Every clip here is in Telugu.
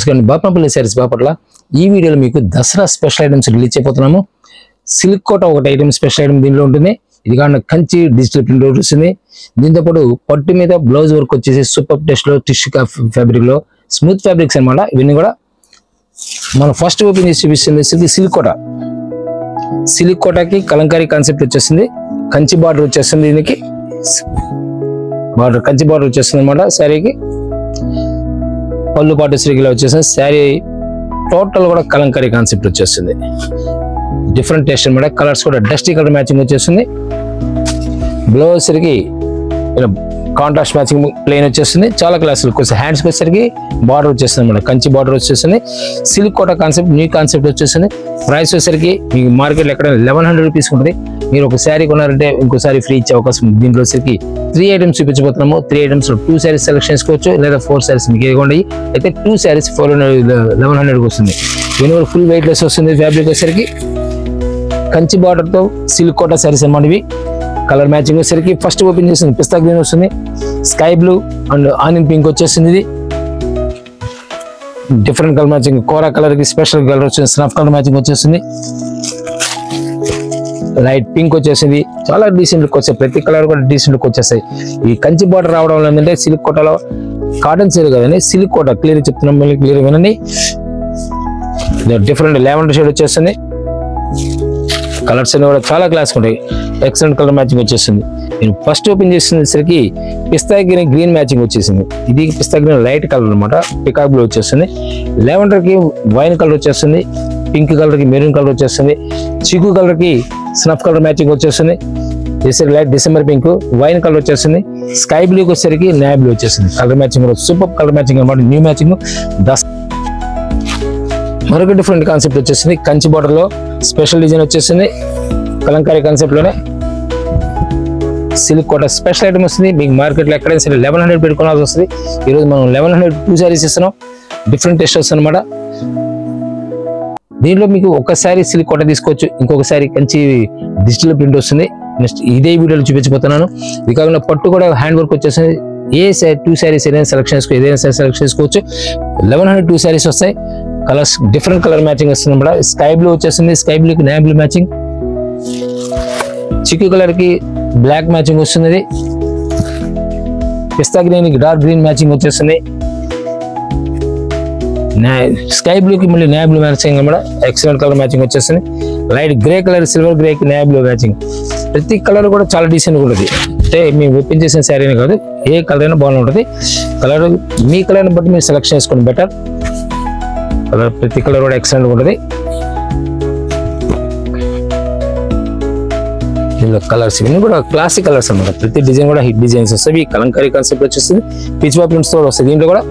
నమస్కారం బాపనపల్లి సారీస్ బాపట్ల ఈ వీడియోలో మీకు దసరా స్పెషల్ ఐటమ్స్ రిలీజ్ చేయబోతున్నాము సిల్క్ కోట ఒక ఐటమ్ స్పెషల్ ఐటమ్ దీనిలో ఉంటుంది ఇది కాకుండా కంచి డిజిటల్ ప్రింట్ వస్తుంది దీంతో పాటు పట్టు మీద బ్లౌజ్ వర్క్ వచ్చేసి సూపర్ టెస్ట్ లో టిష్యూ ఫ్యాబ్రిక్ లో స్మూత్ ఫ్యాబ్రిక్స్ అన్నమాట ఇవన్నీ కూడా మనం ఫస్ట్ ఓపెన్ చేసి చూపిస్తుంది సిల్క్ కోటకి కలంకారీ కాన్సెప్ట్ వచ్చేసింది కంచి బార్డర్ వచ్చేస్తుంది దీనికి కంచి బార్డర్ వచ్చేస్తుంది అన్నమాట శారీకి పళ్ళు పాటు శ్రీగిలా వచ్చేసింది శారీ టోటల్ కూడా కలంకారీ కాన్సెప్ట్ వచ్చేస్తుంది డిఫరెంట్ టేస్ట్ అన్నమాట కలర్స్ కూడా డస్టీ కలర్ మ్యాచింగ్ వచ్చేస్తుంది బ్లౌజ్ సరికి కాంట్రాస్ట్ మ్యాచింగ్ ప్లెయిన్ వచ్చేస్తుంది చాలా క్లాసులు కొంచెం హ్యాండ్స్కి వచ్చేసరికి బార్డర్ వచ్చేస్తుంది అన్నమాట కంచి బార్డర్ వచ్చేస్తుంది సిల్క్ కోట కాన్సెప్ట్ న్యూ కాన్సెప్ట్ వచ్చేస్తుంది ప్రైస్ వచ్చేసరికి మీకు మార్కెట్లో ఎక్కడ 1100 రూపీస్ ఉంటుంది మీరు ఒక శారీ కొన్నారంటే ఇంకోసారి ఫ్రీ ఇచ్చే అవకాశం ఉంది దీంట్లో వచ్చేసరికి 3 ఐటమ్స్ చూపించబోతున్నాము 3 ఐటమ్స్ 2 శారీస్ సెలెక్షన్ చేసుకోవచ్చు లేదా 4 శారీస్ మీకు ఏది అయితే 2 శారీస్ 1100 వస్తుంది దీనివల్ల ఫుల్ వెయిట్ లెస్ వస్తుంది ఫ్యాబ్రిక్ వచ్చేసరికి కంచి బార్డర్తో సిల్క్ కోట శారీస్ అన్నమాట ఇవి కలర్ మ్యాచింగ్ వచ్చేసరికి ఫస్ట్ ఓపెన్ చేసింది పిస్తా గ్రీన్ వస్తుంది sky blue and onion pink వచ్చేసింది ఇది డిఫరెంట్ కలర్ మ్యాచింగ్ కోరా కలర్ కి స్పెషల్ కలర్ వచ్చింది స్నఫ్ కలర్ మ్యాచింగ్ వచ్చేసింది లైట్ పింక్ వచ్చేసింది చాలా డీసెంట్ లుక్ వచ్చాయి ప్రతి కలర్ కూడా డీసెంట్ లుక్ వచ్చేస్తాయి ఈ కంచి బార్డర్ రావడం వల్ల ఏంటంటే సిల్క్ కోటలో కాటన్ సీర కదండి సిల్క్ కోట క్లియర్ చెప్తున్నాం మళ్ళీ క్లియర్ వినండి డిఫరెంట్ లెవెండర్ షేడ్ వచ్చేస్తుంది కలర్స్ అన్ని కూడా చాలా క్లాస్ ఉంటాయి ఎక్సలెంట్ కలర్ మ్యాచింగ్ వచ్చేసింది నేను ఫస్ట్ ఓపెన్ చేసేసరికి పిస్తా గ్రీన్ మ్యాచింగ్ వచ్చేసింది ఇది పిస్తా గ్రీన్ లైట్ కలర్ అనమాట పికాక్ బ్లూ వచ్చేస్తుంది లెవెండర్ కి వైన్ కలర్ వచ్చేస్తుంది పింక్ కలర్ కి మెరూన్ కలర్ వచ్చేస్తుంది చిక్కు కలర్ కి స్నఫ్ కలర్ మ్యాచింగ్ వచ్చేస్తుంది light December pink wine colour వచ్చేస్తుంది స్కై బ్లూకి వచ్చేసరికి నేవీ బ్లూ వచ్చేస్తుంది colour matching super colour matching అనమాట న్యూ మ్యాచింగ్ మరొక డిఫరెంట్ కాన్సెప్ట్ వచ్చేసింది కంచి బార్డర్ లో స్పెషల్ డిజైన్ వచ్చేసింది కలంకారీ కాన్సెప్ట్ లోనే సిల్క్ కోట స్పెషల్ ఐటమ్ వస్తుంది మీకు మార్కెట్ లో ఎక్కడైనా సరే 1100 పెట్టుకోవాల్సి వస్తుంది ఈరోజు మనం 1100 2 శారీస్ ఇస్తున్నాం డిఫరెంట్ టెస్ట్ వస్తుంది అనమాట దీంట్లో మీకు ఒకసారి సిల్క్ కోట తీసుకోవచ్చు ఇంకొకసారి కంచి డిజిటల్ ప్రింట్ వస్తుంది నెక్స్ట్ ఇదే వీడియోలో చూపించబోతున్నాను ఇది కాకుండా పట్టు కూడా హ్యాండ్ వర్క్ వచ్చేసింది ఏ 2 శారీస్ ఏదైనా సెలెక్షన్ చేసుకో ఏదైనా సరే సెలెక్షన్ చేసుకోవచ్చు 1100 2 శారీస్ వస్తాయి కలర్స్ డిఫరెంట్ కలర్ మ్యాచింగ్ వస్తుంది అన్నమాట స్కై బ్లూ వచ్చేసింది స్కై బ్లూకి నేవీ బ్లూ మ్యాచింగ్ చిక్కు కలర్ కి బ్లాక్ మ్యాచింగ్ వస్తుంది పిస్తా గ్రీన్ కి డార్క్ గ్రీన్ మ్యాచింగ్ వచ్చేస్తుంది స్కై బ్లూ కి మళ్ళీ నేవీ బ్లూ మ్యాచింగ్ అన్నమాట ఎక్సలెంట్ కలర్ మ్యాచింగ్ వచ్చేస్తుంది light grey colour silver grey కి నేవీ బ్లూ మ్యాచింగ్ ప్రతి కలర్ కూడా చాలా డీసెంట్ గా ఉంటుంది అంటే మేము ఓపెన్ చేసిన శారీ కాదు ఏ కలర్ అయినా బాగుంటుంది కలర్ మీ కలర్ని బట్టి మీరు సెలెక్షన్ చేసుకోండి బెటర్ కలర్ ప్రతి కలర్ కూడా ఎక్సలెంట్ ఉంటుంది ఇందులో కలర్స్ ఇవన్నీ కూడా క్లాసిక్ కలర్స్ అన్నమాట ప్రతి డిజైన్ కూడా హిట్ డిజైన్స్ వస్తాయి కలంకారీ కాన్సెప్ట్ వచ్చేస్తుంది పిచ్వా ప్రింట్స్ కూడా వస్తాయి దీంట్లో కూడా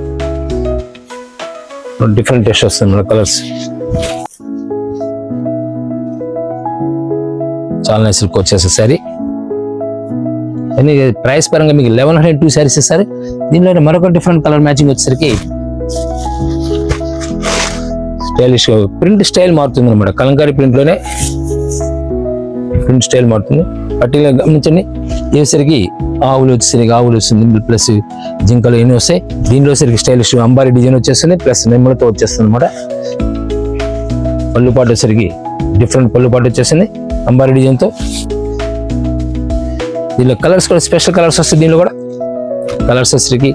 డిఫరెంట్ టెస్ట్ వస్తుంది మన కలర్స్ చాలా నైస్ లుక్ వచ్చేస్తుంది సారీ ప్రైస్ పరంగా మీకు 1100 2 శారీస్ ఇస్తారు దీనిలో మరొక డిఫరెంట్ కలర్ మ్యాచింగ్ వచ్చేసరికి స్టైలిష్ ప్రింట్ స్టైల్ మారుతుంది అనమాట కలంకారీ ప్రింట్ లోనే ప్రింట్ స్టైల్ మారుతుంది పట్టిగా గమనించండి ఇవేసరికి ఆవులు వచ్చేసరికి ఆవులు వస్తుంది ప్లస్ జింకలు ఎన్ని వస్తాయి దీనిలో సరికి స్టైలిష్ అంబారీ డిజైన్ వచ్చేస్తుంది ప్లస్ నెమ్మలతో వచ్చేస్తుంది అనమాట పళ్ళు పాటు వచ్చేసరికి డిఫరెంట్ పళ్ళు పాటు వచ్చేసింది అంబారీ డిజైన్తో దీనిలో కలర్స్ కూడా స్పెషల్ కలర్స్ వస్తాయి దీనిలో కూడా కలర్స్ వచ్చేసరికి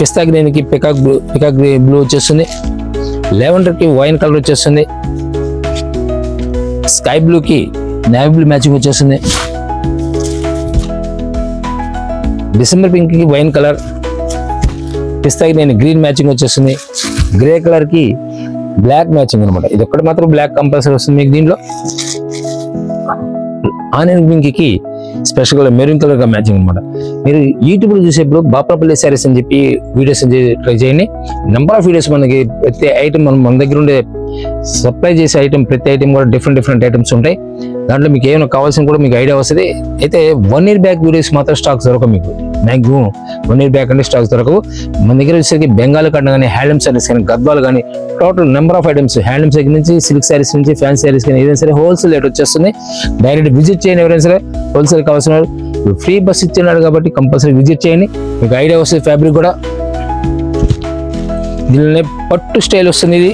పిస్తా గ్రీన్ కి పికాక్ బ్లూ వచ్చేస్తుంది లెవెండర్ కి వైన్ కలర్ వచ్చేస్తుంది స్కై బ్లూ కి నేవీ బ్లూ మ్యాచింగ్ వచ్చేస్తుంది డిసెంబర్ పింక్ కి వైన్ కలర్ పిస్తా గ్రీన్ మ్యాచింగ్ వచ్చేస్తుంది గ్రే కలర్ కి బ్లాక్ మ్యాచింగ్ అనమాట ఇది ఒక్కటి మాత్రం బ్లాక్ కంపల్సరీ వస్తుంది మీకు దీంట్లో ఆనియన్ పింక్ కి స్పెషల్ కలర్ మెరూన్ కలర్ గా మ్యాచింగ్ అనమాట మీరు యూట్యూబ్ లో చూసేప్పుడు బాపనపల్లి శారీస్ అని చెప్పి వీడియోస్ ట్రై చేయండి నెంబర్ ఆఫ్ వీడియోస్ మనకి ప్రతి ఐటమ్ మన దగ్గర ఉండే సప్లై చేసే ఐటమ్ ప్రతి ఐటమ్ కూడా డిఫరెంట్ ఐటమ్స్ ఉంటాయి దాంట్లో మీకు ఏమైనా కావాల్సిన కూడా మీకు ఐడియా వస్తుంది అయితే 1 year బ్యాక్ వీడియోస్ మాత్రం స్టాక్స్ దొరకవు మీకు మ్యాక్సిమం 1 year బ్యాక్ అంటే స్టాక్స్ దొరకవు మన దగ్గర వచ్చేసరికి బెంగాల్ కట్న కానీ హ్యాండ్లూమ్ శారీస్ కానీ గద్వాలు కానీ total number of items handloom దగ్గర నుంచి సిల్క్ శారీస్ నుంచి ఫ్యాన్సీ శారీస్ కానీ ఏదైనా సరే హోల్సేల్ రేట్ వచ్చేస్తుంది డైరెక్ట్ విజిట్ చేయండి ఎవరైనా సరే హోల్సేల్ కావాల్సిన ఫ్రీ బస్ ఇచ్చినాడు కాబట్టి కంపల్సరీ విజిట్ చేయండి మీకు ఐడియా వస్తుంది ఫ్యాబ్రిక్ కూడా దీనిలోనే పట్టు స్టైల్ వస్తుంది. ఇది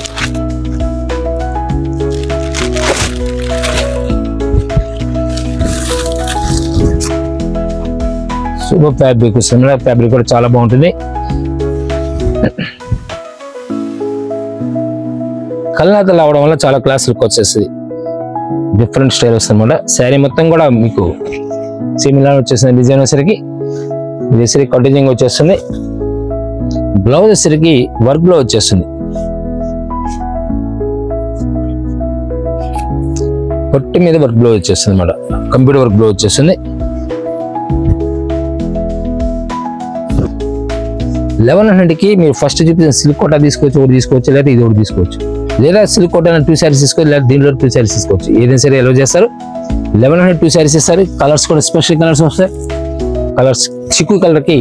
సూపర్ ఫ్యాబ్రిక్ వస్తుంది. ఫ్యాబ్రిక్ కూడా చాలా బాగుంటుంది. కల్నాతలు అవడం వల్ల చాలా క్లాస్ లుక్ వచ్చేస్తుంది. డిఫరెంట్ స్టైల్ వస్తుంది అన్నమాట. శారీ మొత్తం కూడా మీకు సిమిలర్ వచ్చేసింది. డిజైన్ వచ్చేసరికి ఇది కటింగ్ వచ్చేస్తుంది. బ్లౌజ్ వచ్చేసరికి వర్క్ లో వచ్చేస్తుంది. పొట్టి మీద వర్క్ బ్లౌజ్ వచ్చేస్తుంది అన్నమాట. కంప్యూటర్ వర్క్ బ్లౌజ్ వచ్చేస్తుంది. 1100కి మీరు ఫస్ట్ చూపించిన సిల్క్ కోటా తీసుకోవచ్చు, ఒకటి తీసుకోవచ్చు, లేదా ఇది ఒకటి తీసుకోవచ్చు, లేదా సిల్క్ కోటా 2 శారీస్ తీసుకోవచ్చు, లేదా దీంట్లో 2 శారీస్ తీసుకోవచ్చు. ఏదైనా సరే ఎలా చేస్తారు. 1100 2 శారీస్ ఇస్తారు. కలర్స్ కూడా స్పెషల్ కలర్స్ వస్తాయి. కలర్స్ చిక్కు కలర్ కి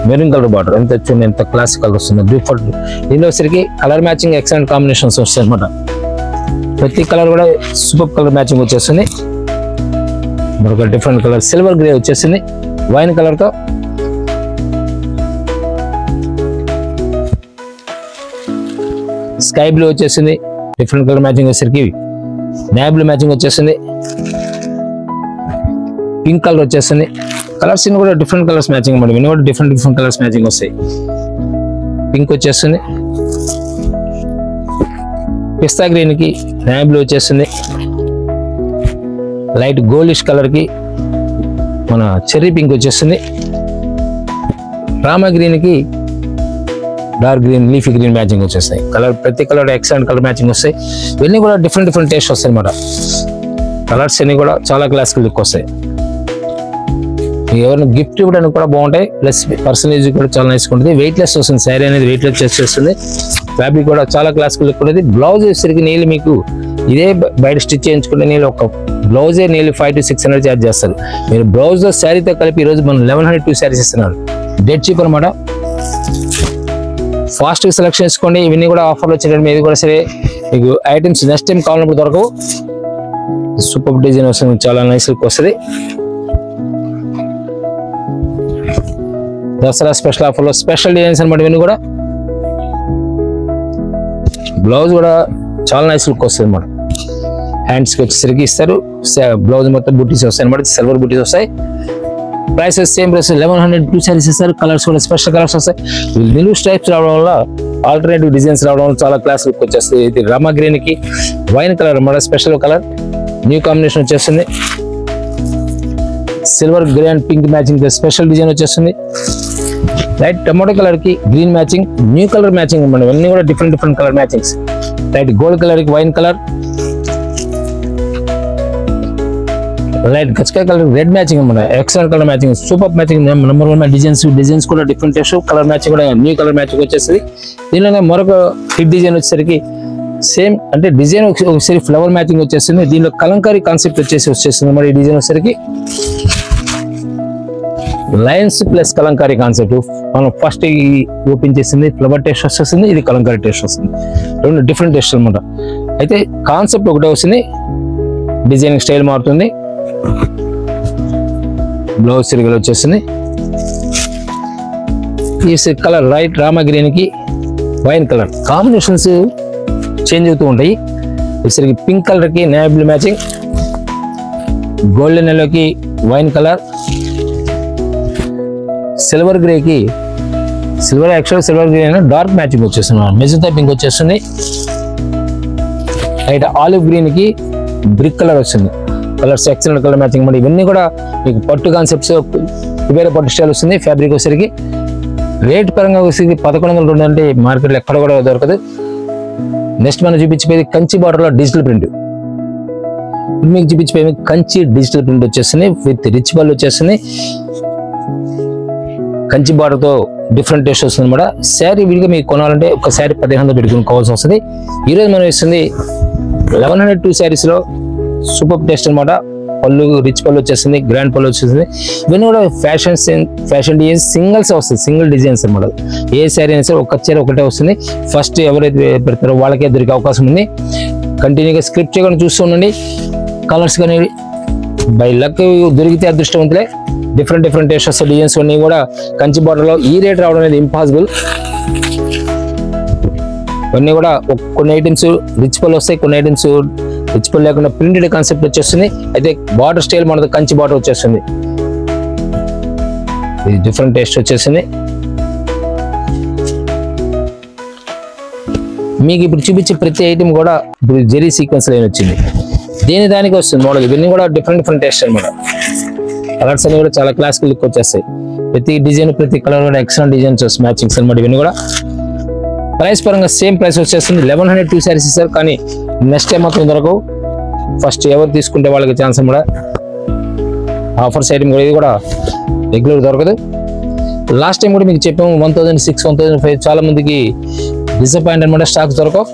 మెరూన్ కలర్ బార్డర్ ఎంత చూడండి, ఎంత క్లాసిక్ కలర్ వస్తుంది. డిఫరెంట్ దీనిలో వచ్చరికి కలర్ మ్యాచింగ్ ఎక్సలెంట్ కాంబినేషన్స్ వస్తాయి అనమాట. ప్రతి కలర్ కూడా సూపర్ కలర్ మ్యాచింగ్ వచ్చేస్తుంది. మరొక డిఫరెంట్ కలర్ సిల్వర్ గ్రే వచ్చేసింది. వైన్ కలర్ తో స్కై బ్లూ వచ్చేసింది. డిఫరెంట్ కలర్ మ్యాచింగ్ వచ్చేసరికి నేవీ బ్లూ మ్యాచింగ్ వచ్చేసింది. పింక్ కలర్ వచ్చేసింది. కలర్స్ కూడా డిఫరెంట్ కలర్స్ మ్యాచింగ్ అన్నమాట. ఇవన్నీ కూడా డిఫరెంట్ కలర్స్ మ్యాచింగ్ వస్తాయి. పింక్ వచ్చేస్తుంది. పిస్తా గ్రీన్ కి నేవీ బ్లూ వచ్చేస్తుంది. లైట్ గోల్డిష్ కలర్ కి మన చెర్రీ పింక్ వచ్చేస్తుంది. రామా గ్రీన్ కి dark green leafy green matching వచ్చేస్తాయి. కలర్ ప్రతి కలర్ ఎక్సలెంట్ కలర్ మ్యాచింగ్ వస్తాయి. ఇవన్నీ కూడా డిఫరెంట్ టేస్ట్ వస్తాయి అన్నమాట. కలర్స్ అన్ని కూడా చాలా క్లాసికల్ లుక్ వస్తాయి. ఎవరైనా గిఫ్ట్ ఇవ్వడానికి కూడా బాగుంటాయి. ప్లస్ పర్సనల్ యూజ్ కూడా చాలా నైస్ ఉంటుంది. వెయిట్ లెస్ వస్తుంది. శారీ అనేది వెయిట్ లెస్ చేస్తుంది. ఫ్యాబ్రిక్ కూడా చాలా క్లాసికల్ లుక్ ఉంటుంది. బ్లౌజ్ వచ్చేసరికి నీళ్ళు మీకు ఇదే బయట స్టిచ్ చేయించుకుంటే నీళ్ళు ఒక బ్లౌజే నీళ్ళు 500 to 600 ఛార్జ్ చేస్తారు. మీరు బ్లౌజ్ తో శారీతో కలిపి ఈరోజు మనం 1100 2 శారీస్ ఇస్తున్నారు. డెడ్ చీప్ అనమాట. ఫాస్ట్ గా సెలెక్షన్ చేసుకోండి. ఇవన్నీ కూడా ఆఫర్లు వచ్చేటప్పుడు మీది కూడా సరే మీకు ఐటమ్స్ నెక్స్ట్ టైం కావాలన్నప్పుడు దొరకవు. సూపర్ డిజైన్ వస్తుంది. చాలా నైస్ లుక్ వస్తుంది. దసరా స్పెషల్ ఆఫర్లో స్పెషల్ డిజైన్స్ అనమాట. ఇవన్నీ కూడా బ్లౌజ్ కూడా చాలా నైస్ లుక్ వస్తుంది అనమాట. హ్యాండ్స్ కి వచ్చేసరికి ఇస్తారు. బ్లౌజ్ మొత్తం బుట్టీస్ వస్తాయి అనమాట. సిల్వర్ బుట్టీస్ వస్తాయి. ప్రైసెస్ సేమ్ ప్రైస్ 1100 2 శారీస్ ఇస్తారు. కలర్స్ కూడా స్పెషల్ కలర్స్ వస్తాయి. నిలువు స్ట్రైప్స్ రావడం వల్ల ఆల్టర్నేటివ్ డిజైన్స్ రావడం వల్ల చాలా క్లాస్ లుక్ వచ్చేస్తుంది. ఇది రామా గ్రీన్ కి వైన్ కలర్ అన్నమాట. స్పెషల్ కలర్ న్యూ కాంబినేషన్ వచ్చేస్తుంది. Silver grey and pink matching special design వచ్చేస్తుంది. లైట్ టమాటో కలర్ కి green matching, new colour matching అన్నమాట. ఇవన్నీ కూడా different colour matchings. Light gold colour కి వైన్ కలర్, లైట్ గచ్చకాయ కలర్ రెడ్ మ్యాచింగ్ అన్నమాట. Excellent colour matching, super matching. Number 1 designs కూడా డిఫరెంట్ టేస్ట్. కలర్ మ్యాచింగ్ కూడా న్యూ కలర్ మ్యాచింగ్ వచ్చేస్తుంది. దీనిలోనే మరొక హిట్ డిజైన్ వచ్చేసరికి సేమ్ అంటే డిజైన్ ఒకసారి ఫ్లవర్ మ్యాచింగ్ వచ్చేస్తుంది. దీనిలో కలంకారీ కాన్సెప్ట్ వచ్చేస్తుంది మరి. ఈ డిజైన్ వచ్చేసరికి లైన్స్ ప్లస్ కలంకారీ కాన్సెప్ట్. మనం ఫస్ట్ ఓపెన్ చేసింది ఫ్లవర్ టేస్ట్ వచ్చేస్తుంది. ఇది కలంకారీ టేస్ట్ వస్తుంది. రెండు డిఫరెంట్ టేస్ట్ అనమాట. అయితే కాన్సెప్ట్ ఒకటే వస్తుంది. డిజైనింగ్ స్టైల్ మారుతుంది. బ్లౌజ్ సిరిగలు వచ్చేస్తుంది. ఈ కలర్ లైట్ రామా గ్రీన్ కి వైన్ కలర్ కాంబినేషన్స్ చేంజ్ అవుతూ ఉంటాయి. ఇసరికి పింక్ కలర్ కి నేవీ బ్లూ మ్యాచింగ్, గోల్డెన్ ఎల్లోకి వైన్ కలర్, సిల్వర్ గ్రే కి సిల్వర్ గ్రే డార్క్ మ్యాచింగ్ వచ్చేస్తుంది. మెజంతా పింక్ వచ్చేస్తుంది. రైట్ ఆలివ్ గ్రీన్ కి బ్రిక్ కలర్ వస్తుంది. Colours excellent colour matching. మరి ఇవన్నీ కూడా మీకు పట్టు కాన్సెప్ట్స్ వేరే పట్టు స్టైల్ వస్తుంది. ఫ్యాబ్రిక్ వచ్చేసరికి రేట్ పరంగా వచ్చేసి 1102 అంటే మార్కెట్లో ఎక్కడ కూడా దొరకదు. నెక్స్ట్ మనం చూపించిపోయేది కంచి బార్డర్ లో డిజిటల్ ప్రింట్. మీకు చూపించిపోయేది కంచి డిజిటల్ ప్రింట్ వచ్చేస్తుంది. విత్ రిచ్ పళ్ళు వచ్చేస్తుంది. కంచి బార్డర్ తో డిఫరెంట్ టేస్ట్ వస్తుంది అనమాట. శారీ విడిగా మీకు కొనాలంటే ఒక శారీ 1500 పెట్టుకోవాల్సి వస్తుంది. ఈరోజు మనం ఇస్తుంది 1100 2 శారీస్ లో సూపర్ టేస్ట్ అనమాట. పళ్ళు రిచ్ పళ్ళు వచ్చేస్తుంది. గ్రాండ్ పళ్ళు వచ్చేస్తుంది. ఇవన్నీ కూడా ఫ్యాషన్ డిజైన్స్ సింగిల్స్ వస్తుంది. సింగిల్ డిజైన్స్ అనమాట. ఏ శారీ అయినా సరే ఒక చీర ఒకటే వస్తుంది. ఫస్ట్ ఎవరైతే పెడతారో వాళ్ళకే దొరికే అవకాశం ఉంది. కంటిన్యూగా స్క్రిప్ట్ చేయకుండా చూస్తూ ఉండండి. కలర్స్ కానీ బై లక్ దొరికితే అదృష్టవంతులే. డిఫరెంట్ టేస్ట్ వస్తాయి. డిజైన్స్ అన్నీ కూడా కంచి బార్డర్ లో ఈ రేట్ రావడం అనేది ఇంపాసిబుల్. ఇవన్నీ కూడా కొన్ని ఐటమ్స్ రిచ్ పళ్ళు వస్తాయి, కొన్ని ఐటమ్స్ రిచ్ పళ్ళు లేకుండా ప్రింటెడ్ కాన్సెప్ట్ వచ్చేస్తుంది. అయితే బార్డర్ స్టైల్ మనది కంచి బార్డర్ వచ్చేస్తుంది. ఇది డిఫరెంట్ టేస్ట్ వచ్చేసింది. మీకు ఇప్పుడు చూపించే ప్రతి ఐటమ్ కూడా ఇప్పుడు జెరీ సీక్వెన్స్ లైన్ వచ్చింది, దానికి వస్తుంది మోడల్. ఇవన్నీ కూడా డిఫరెంట్ టేస్ట్ అనమాట. కలర్స్ అన్ని కూడా చాలా క్లాసికల్ లుక్ వచ్చేస్తాయి. ప్రతి డిజైన్ ప్రతి కలర్ కూడా ఎక్సలెంట్ డిజైన్స్ మ్యాచింగ్స్ అనమాట. ఇవన్నీ కూడా ప్రైస్ పరంగా సేమ్ ప్రైస్ వచ్చేస్తుంది. 1100 2 శారీస్ ఇస్తారు, కానీ నెక్స్ట్ టైం మాత్రం దొరకవు. ఫస్ట్ ఎవరు తీసుకుంటే వాళ్ళకి ఛాన్స్ కూడా ఆఫర్స్ ఐటమ్ కూడా ఇది కూడా రెగ్యులర్ దొరకదు. లాస్ట్ టైం కూడా మీకు చెప్పాము 1006 1005 చాలా మందికి డిసప్పాయింట్ అనమాట, స్టాక్ దొరకవు.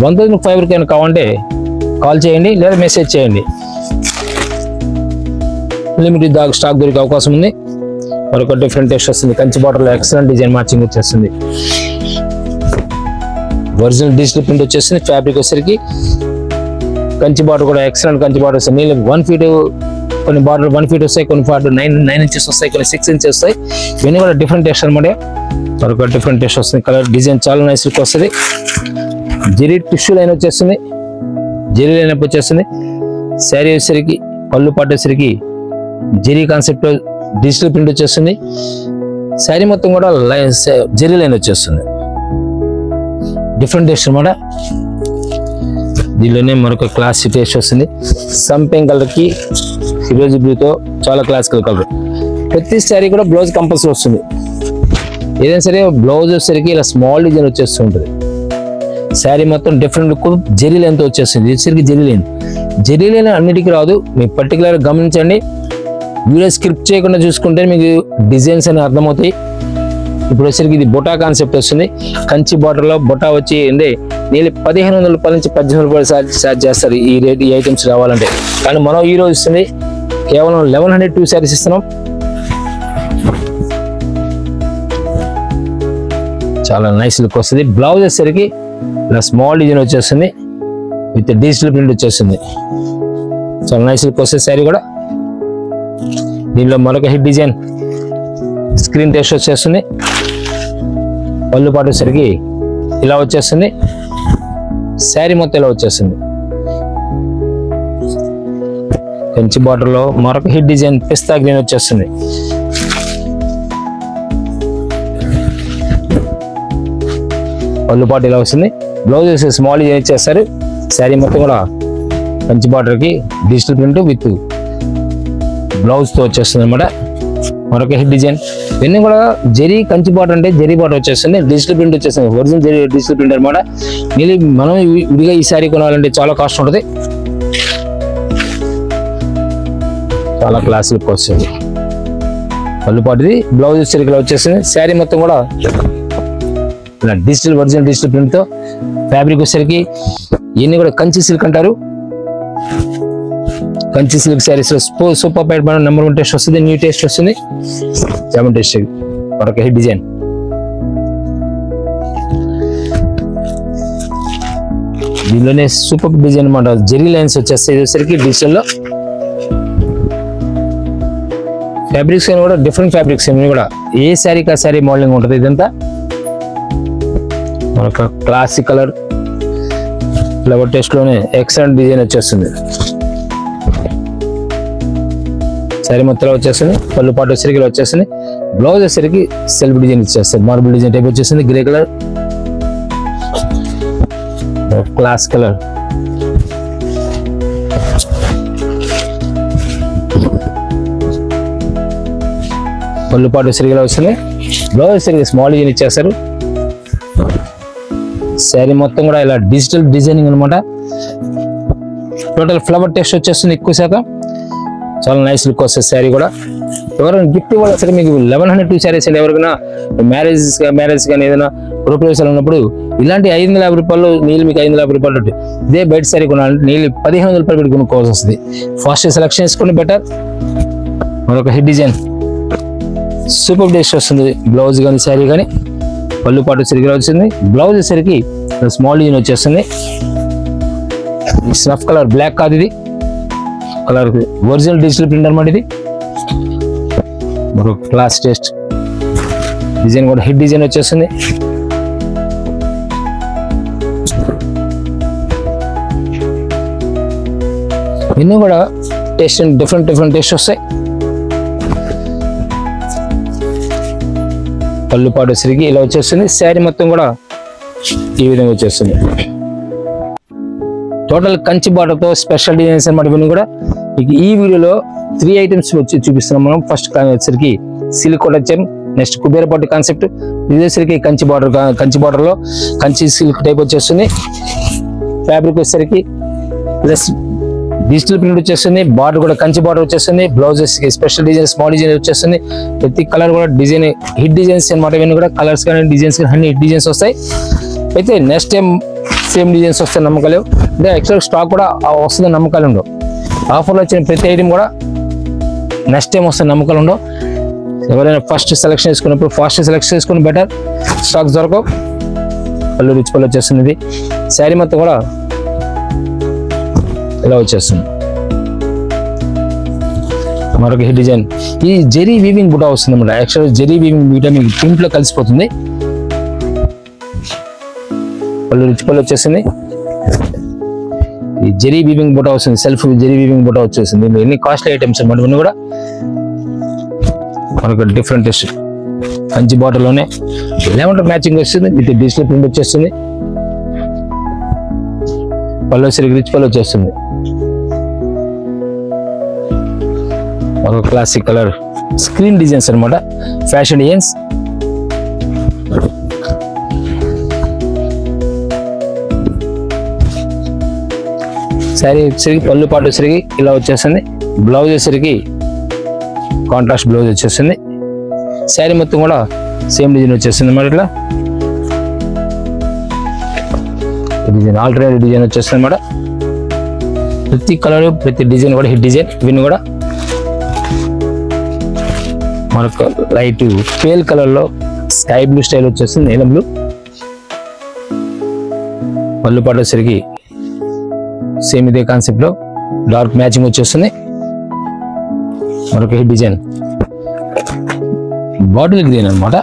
1005 కావాలంటే కాల్ చేయండి లేదా మెసేజ్ చేయండి. లిమిటెడ్ దాకా స్టాక్ దొరికే అవకాశం ఉంది. మరొక డిఫరెంట్ టేస్ట్ వస్తుంది. కంచి బార్డర్లో ఎక్సలెంట్ డిజైన్ మ్యాచింగ్ వచ్చేస్తుంది. ఒరిజినల్ డిజిటల్ ప్రింట్ వచ్చేస్తుంది. ఫ్యాబ్రిక్ వచ్చేసరికి కంచి బార్డర్ కూడా ఎక్సలెంట్ కంచి బార్డర్ వస్తుంది. నీళ్ళు 1 feet, కొన్ని బార్డర్ 1 feet వస్తాయి, కొన్ని 9 inches వస్తాయి, కొన్ని 6 inches వస్తాయి. ఇవన్నీ కూడా డిఫరెంట్ టేస్ట్ అనమాట. మరొక డిఫరెంట్ టేస్ట్ వస్తుంది. కలర్ డిజైన్ చాలా నైస్ లుక్ వస్తుంది. జెరీ టిష్యూ లైన్ వచ్చేస్తుంది, జెరీ లైన్ వచ్చేస్తుంది. శారీ వచ్చేసరికి పళ్ళు పాటు వచ్చేసరికి జెరీ కాన్సెప్ట్ డిజిటల్ ప్రింట్ వచ్చేస్తుంది. శారీ మొత్తం కూడా జెరీ లైన్ వచ్చేస్తుంది. డిఫరెంట్ టేస్ట్ అనమాట. దీనిలోనే మరొక క్లాసిక్ టేస్ట్ వస్తుంది. సంపింగ్ కలర్ కి ఫిరోజీ బ్లూతో చాలా క్లాసికల్ కలర్. ప్రతి శారీ కూడా బ్లౌజ్ కంపల్సరీ వస్తుంది. ఏదైనా సరే బ్లౌజ్ వచ్చేసరికి ఇలా స్మాల్ డిజైన్ వచ్చేస్తూ ఉంటుంది. శారీ మొత్తం డిఫరెంట్ లుక్ జెరీ లైన్తో వచ్చేస్తుంది. వచ్చేసరికి జెరీ లైన్ అన్నిటికీ రాదు, మీకు పర్టికులర్ గమనించండి. వీడియో స్క్రిప్ట్ చేయకుండా చూసుకుంటే మీకు డిజైన్స్ అని అర్థమవుతాయి. ఇప్పుడు వచ్చేసరికి ఇది బొటా కాన్సెప్ట్ వస్తుంది. కంచి బార్డర్లో బొటా వచ్చి నీళ్ళు 1500 రూపాయల నుంచి 1800 రూపాయలు ఛార్జ్ చేస్తారు ఈ ఐటమ్స్ రావాలంటే. కానీ మనం ఈ రోజు ఇస్తుంది కేవలం 1100 2 శారీస్ ఇస్తున్నాం. చాలా నైస్ లుక్ వస్తుంది. బ్లౌజ్ వచ్చేసరికి ఇలా స్మాల్ డిజైన్ వచ్చేస్తుంది విత్ డిజిటల్ ప్రింట్ వచ్చేస్తుంది. చాలా నైస్ లుక్ వస్తుంది శారీ కూడా. దీనిలో మరొక హిట్ డిజైన్ స్క్రీన్ టెస్ట్ వచ్చేస్తుంది. పళ్ళు పాటు వచ్చేసరికి ఇలా వచ్చేస్తుంది. శారీ మొత్తం ఇలా వచ్చేస్తుంది. కంచి బార్డర్ లో మరొక హిట్ డిజైన్ పిస్తా గ్రీన్ వచ్చేస్తుంది. పళ్ళు పాటు ఇలా వస్తుంది. బ్లౌజ్ వేసి స్మాల్ డిజైన్ ఇచ్చేస్తారు. శారీ మొత్తం కూడా కంచి బార్డర్ కి డిజిటల్ ప్రింట్ విత్ బ్లౌజ్ తో వచ్చేస్తుంది అనమాట. మరొక హిట్ డిజైన్. ఇవన్నీ కూడా జెరీ కంచి బార్డర్ అంటే జెరీ బార్డర్ వచ్చేస్తుంది. డిజిటల్ ప్రింట్ వచ్చేస్తుంది. ఒరిజినల్ జెరీ డిజిటల్ ప్రింట్ అనమాట. మనం విడిగా ఈ శారీ కొనాలంటే చాలా కాస్ట్ ఉంటుంది. చాలా క్లాస్ లుక్ వస్తుంది. పళ్ళు పాటుది బ్లౌజ్ సరిగ్గా వచ్చేస్తుంది. శారీ మొత్తం కూడా ఇలా ఒరిజినల్ డిజిటల్ ప్రింట్ తో. ఫ్యాబ్రిక్ వచ్చేసరికి ఇవన్నీ కూడా కంచి సిల్క్ అంటారు. Kanchi silk saris super pad number 1 taste వస్తుంది. న్యూ టేస్ట్ వస్తుంది. జామన్ టేస్ట్. మరొక హిట్ డిజైన్. దీనిలోనే సూపర్ డిజైన్ అనమాట. జెరీ లైన్స్ వచ్చేస్తాయి. వచ్చేసరికి డిజిటల్ లో ఫ్యాబ్రిక్స్ కూడా డిఫరెంట్ ఫ్యాబ్రిక్స్ కూడా ఏ శారీకి ఆ శారీ మోడలింగ్ ఉంటుంది. ఇదంతా మరొక క్లాసిక్ కలర్ ఫ్లవర్ టేస్ట్ లోనే ఎక్సలెంట్ డిజైన్ వచ్చేస్తుంది. శారీ మొత్తం వచ్చేస్తుంది. పళ్ళు పాటు వచ్చేసరికి వచ్చేస్తుంది. బ్లౌజ్ వచ్చేసరికి సెల్ఫ్ డిజైన్ ఇచ్చేస్తుంది. మార్బుల్ డిజైన్ టైప్ వచ్చేస్తుంది. Grey colour class colour. పళ్ళు పాటు వచ్చేసరికి వస్తుంది. బ్లౌజ్ వచ్చేసరికి స్మాల్ డిజైన్ ఇచ్చేస్తారు. శారీ మొత్తం కూడా ఇలా డిజిటల్ డిజైనింగ్ అనమాట. టోటల్ ఫ్లవర్ టెస్ట్ వచ్చేస్తుంది ఎక్కువ శాతం. చాలా నైస్ లుక్ వస్తుంది శారీ కూడా. ఎవరైనా గిఫ్ట్ ఇవ్వాలి సరే మీకు 1100 2 శారీస్ అండి. ఎవరికైనా మ్యారేజ్ కానీ ఏదైనా గృహప్రవేశాలు ఉన్నప్పుడు ఇలాంటి 550 రూపాయలు నీళ్ళు మీకు 550 రూపాయలు ఉంటుంది. ఇదే బయట శారీ కొనాలంటే నీళ్ళు 1500 రూపాయలు పెట్టి కొనుక్కోవాల్సి వస్తుంది. ఫస్ట్ సెలెక్షన్ చేసుకుని బెటర్. మరొక హిట్ డిజైన్ సూపర్ టేస్ట్ వస్తుంది. బ్లౌజ్ కానీ శారీ కానీ. పళ్ళు పాటు సరిగ్గా వచ్చింది. బ్లౌజ్ వచ్చేసరికి స్మాల్ డిజైన్ వచ్చేస్తుంది. స్నఫ్ కలర్ బ్లాక్ కాదు, ఇది కలర్ ఒరిజినల్ డిజిటల్ ప్రింట్ అనమాట. ఇది మరొక క్లాస్ టేస్ట్ డిజైన్ కూడా హిట్ డిజైన్ వచ్చేస్తుంది. ఇన్ని కూడా టేస్ట్ డిఫరెంట్ టేస్ట్ వస్తాయి. పళ్ళు పాటు వచ్చేసరికి ఇలా వచ్చేస్తుంది. శారీ మొత్తం కూడా ఈ విధంగా వచ్చేస్తుంది. టోటల్ కంచి బార్డర్తో స్పెషల్ డిజైన్స్ అన్నమాట. ఇవన్నీ కూడా ఈ వీడియోలో 3 ఐటమ్స్ వచ్చి చూపిస్తున్నాం మనం. ఫస్ట్ వచ్చేసరికి సిల్క్ వచ్చాం, నెక్స్ట్ కుబేర పట్టు కాన్సెప్ట్, ఇది వచ్చేసరికి కంచి బార్డర్లో కంచి సిల్క్ టైప్ వచ్చేస్తుంది. ఫ్యాబ్రిక్ వచ్చేసరికి ప్లస్ డిజిటల్ ప్రింట్ వచ్చేస్తుంది. బార్డర్ కూడా కంచి బార్డర్ వచ్చేస్తుంది. Blouses special design small design వచ్చేస్తుంది. ప్రతి కలర్ కూడా డిజైన్ హిట్ డిజైన్స్ అనమాట. ఇవన్నీ కూడా కలర్స్ కానీ డిజైన్స్ కానీ అన్ని హిట్ డిజైన్స్ వస్తాయి. అయితే నెక్స్ట్ టైం సేమ్ డిజైన్స్ వస్తాయి నమ్మకాలు. అంటే ఎక్స్ట్రా స్టాక్ కూడా వస్తుంది నమ్మకాలు ఉండవు. ఆఫర్లో వచ్చిన ప్రతి ఐటమ్ కూడా నెక్స్ట్ టైం వస్తాయి నమ్మకాలు ఉండవు. ఎవరైనా ఫస్ట్ సెలెక్షన్ చేసుకున్నప్పుడు ఫాస్ట్ సెలెక్షన్ చేసుకుని బెటర్, స్టాక్స్ దొరకవు. పళ్ళు రిచ్ పళ్ళు వచ్చేస్తుంది. ఇది శారీ మొత్తం కూడా ఇలా వచ్చేస్తుంది. మరొక హిట్ డిజైన్ ఈ జెరీ వీవింగ్ బుటా వస్తుంది అన్నమాట. యాక్చువల్ జెరీ వీవింగ్ బుటా మీకు ప్రింట్ లో కలిసిపోతుంది. పళ్ళు రిచ్ పళ్ళు వచ్చేసింది. ఈ జెరీ వీవింగ్ బుటా వస్తుంది. సెల్ఫ్ జెరీ వీవింగ్ బుటా వచ్చేసింది. ఎన్ని కాస్ట్లీ ఐటమ్స్ అన్నమాట. ఇవన్నీ కూడా మనకు డిఫరెంట్ టేస్ట్. కంచి బార్డర్ లోనే లెవెండర్ మ్యాచింగ్ వస్తుంది. విత్ డిజిటల్ ప్రింట్ వచ్చేస్తుంది. పళ్ళు వచ్చేసరికి రిచ్ పళ్ళు వచ్చేస్తుంది. ఒక క్లాసిక్ కలర్ స్క్రీన్ డిజైన్స్ అనమాట. Fashion designs. శారీ వచ్చేసరికి పళ్ళు పాటు వచ్చేసరికి ఇలా వచ్చేస్తుంది. బ్లౌజ్ వచ్చేసరికి కాంట్రాస్ట్ బ్లౌజ్ వచ్చేస్తుంది. శారీ మొత్తం కూడా సేమ్ డిజైన్ వచ్చేస్తుంది అన్నమాట. ఇట్లా డిజైన్ ఆల్టర్నేటివ్ డిజైన్ వచ్చేస్తుంది అన్నమాట. ప్రతి కలర్ ప్రతి డిజైన్ కూడా హిట్ డిజైన్. ఇవన్నీ కూడా మనకు లైట్ పేల్ కలర్ లో స్కై బ్లూ స్టైల్ వచ్చేస్తుంది. నీలం బ్లూ. పళ్ళు పాటు వచ్చేసరికి సేమ్ ఇదే కాన్సెప్ట్ లో డార్క్ మ్యాచింగ్ వచ్చేస్తుంది. మరొక హిట్ డిజైన్ బాటిల్ గ్రీన్ అనమాట.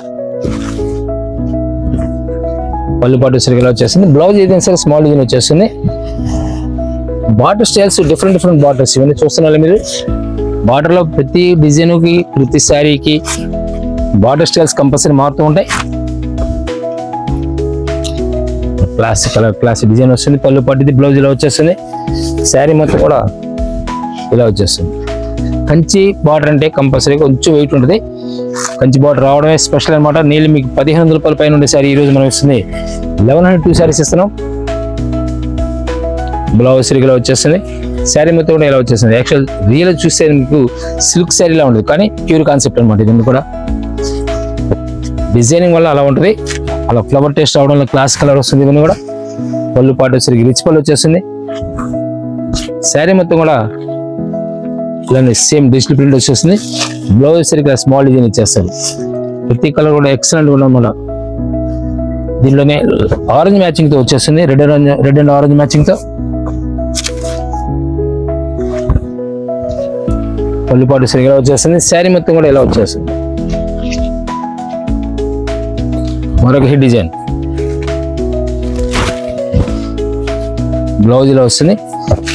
పళ్ళు పాటు వచ్చేసరికి ఇలా వచ్చేస్తుంది. బ్లౌజ్ ఏదైనా సరే స్మాల్ డిజైన్ వచ్చేస్తుంది. బార్డర్ స్టైల్స్ డిఫరెంట్ బార్డర్స్ ఇవన్నీ చూస్తున్నారు మీరు. బార్డర్ లో ప్రతి డిజైన్ కి ప్రతి శారీకి బార్డర్ స్టైల్స్ కంపల్సరీ మారుతూ ఉంటాయి. క్లాసిక్ కలర్ క్లాసిక్ డిజైన్ వస్తుంది. పళ్ళు పాటిది బ్లౌజ్ ఇలా వచ్చేస్తుంది. శారీ మొత్తం కూడా ఇలా వచ్చేస్తుంది. కంచి బార్డర్ అంటే కంపల్సరీ కొంచెం వెయిట్ ఉంటుంది. కంచి బార్డర్ రావడమే స్పెషల్ అనమాట. నీళ్ళు మీకు 1500 రూపాయల పైన ఉండే శారీ ఈరోజు మనం ఇస్తుంది 1102 శారీస్ ఇస్తున్నాం. బ్లౌజ్ సరిగ్గా వచ్చేస్తుంది. శారీ మొత్తం కూడా ఇలా వచ్చేస్తుంది. యాక్చువల్ రియల్ చూస్తే మీకు సిల్క్ శారీలా ఉంటుంది, కానీ ప్యూర్ కాన్సెప్ట్ అనమాట. ఇది కూడా డిజైనింగ్ వల్ల అలా ఉంటుంది. అలా ఫ్లవర్ టేస్ట్ రావడం వల్ల క్లాస్ కలర్ వస్తుంది. ఇవన్నీ కూడా పళ్ళు పాటు వచ్చేసరికి రిచ్ పళ్ళు వచ్చేస్తుంది. శారీ మొత్తం కూడా ఇలానే సేమ్ డిజిటల్ ప్రింట్ వచ్చేస్తుంది. బ్లౌజ్ వచ్చేసరికి స్మాల్ డిజైన్ ఇచ్చేస్తారు. ప్రతి కలర్ కూడా ఎక్సలెంట్ కూడా అన్నమాట. దీనిలోనే ఆరెంజ్ మ్యాచింగ్ తో వచ్చేస్తుంది. రెడ్ అండ్ ఆరెంజ్ మ్యాచింగ్ తో. పళ్ళు పాటు సరిగా వచ్చేస్తుంది. శారీ మొత్తం కూడా ఇలా వచ్చేస్తుంది. మరొక హిట్ డిజైన్ బ్లౌజ్ ఇలా వస్తుంది.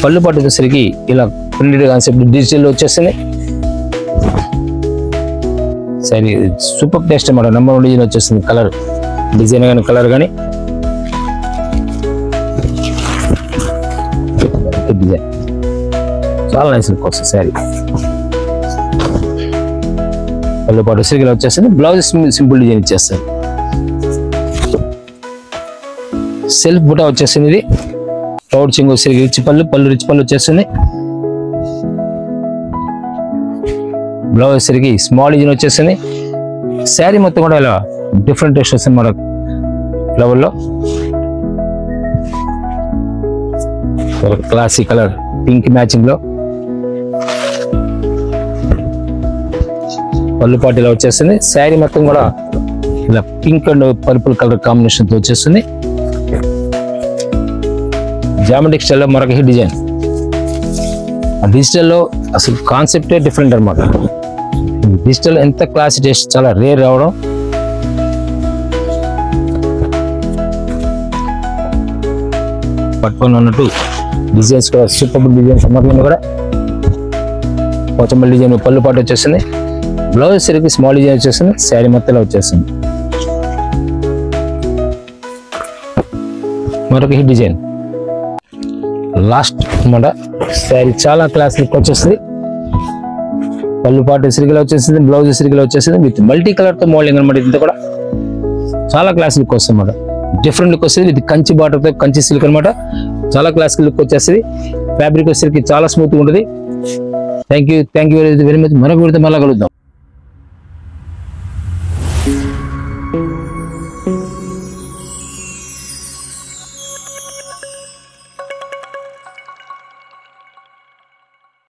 పళ్ళు పాటు వచ్చేసరికి ఇలా ప్రింటెడ్ కాన్సెప్ట్ డిజిటల్ వచ్చేస్తుంది. సరే సూపర్ టేస్ట్ అన్నమాట. నెంబర్ 1 డిజైన్ వచ్చేస్తుంది. కలర్ డిజైన్ కానీ కలర్ కానీ డిజైన్ చాలా నైస్ లుక్ వస్తుంది శారీ. పళ్ళు పాటు వచ్చేసరికి ఇలా వచ్చేస్తుంది. బ్లౌజ్ సింపుల్ డిజైన్ ఇచ్చేస్తారు. సెల్ఫ్ బుటా వచ్చేసింది. ఇది పౌడ్ చింగ్ వచ్చేసరికి రిచ్ పళ్ళు రిచ్ పళ్ళు వచ్చేస్తుంది. బ్లౌజ్ వచ్చేసరికి స్మాల్ డిజైన్ వచ్చేస్తుంది. శారీ మొత్తం కూడా ఇలా డిఫరెంట్ టేస్ట్ వస్తుంది మన ఫ్లవర్ లో. క్లాసిక్ కలర్ పింక్ మ్యాచింగ్ లో పళ్ళు పాటు ఇలా వచ్చేస్తుంది. శారీ మొత్తం కూడా ఇలా pink and purple colour combination తో వచ్చేస్తుంది. జామెట్రిక్ స్టైల్లో మరొక హిట్ డిజైన్. ఆ డిజిటల్లో అసలు కాన్సెప్టే డిఫరెంట్ అనమాట. డిజిటల్ ఎంత క్లాస్ టేస్ట్ చాలా రేర్ రావడం. పట్టుకొని ఉన్నట్టు డిజైన్స్ కూడా సూపర్ డిజైన్స్ మొత్తం కూడా పోచంపల్లి డిజైన్ పళ్ళు పాటు వచ్చేస్తుంది. బ్లౌజ్ సరికి స్మాల్ డిజైన్ వచ్చేస్తుంది. శారీ మొత్తంలో వచ్చేస్తుంది. మరొక హిట్ డిజైన్ లాస్ట్ అన్నమాట. శారీ చాలా క్లాస్ లుక్ వచ్చేస్తుంది. పళ్ళు పాటు సిరిగిలో వచ్చేసింది. బ్లౌజ్ సిరిగిలో వచ్చేసింది. విత్ మల్టీ కలర్ తో మోడలింగ్ అనమాట. ఇంత కూడా చాలా క్లాస్ లుక్ వస్తుంది అన్నమాట. డిఫరెంట్ లుక్ వస్తుంది. విత్ కంచి బార్డర్ తో కంచి సిల్క్ అనమాట. చాలా క్లాస్ లుక్ వచ్చేస్తుంది. ఫ్యాబ్రిక్ వచ్చేసరికి చాలా స్మూత్ గా ఉంటుంది. Thank you very much. మరొక విడత మళ్ళీ కలుద్దాం.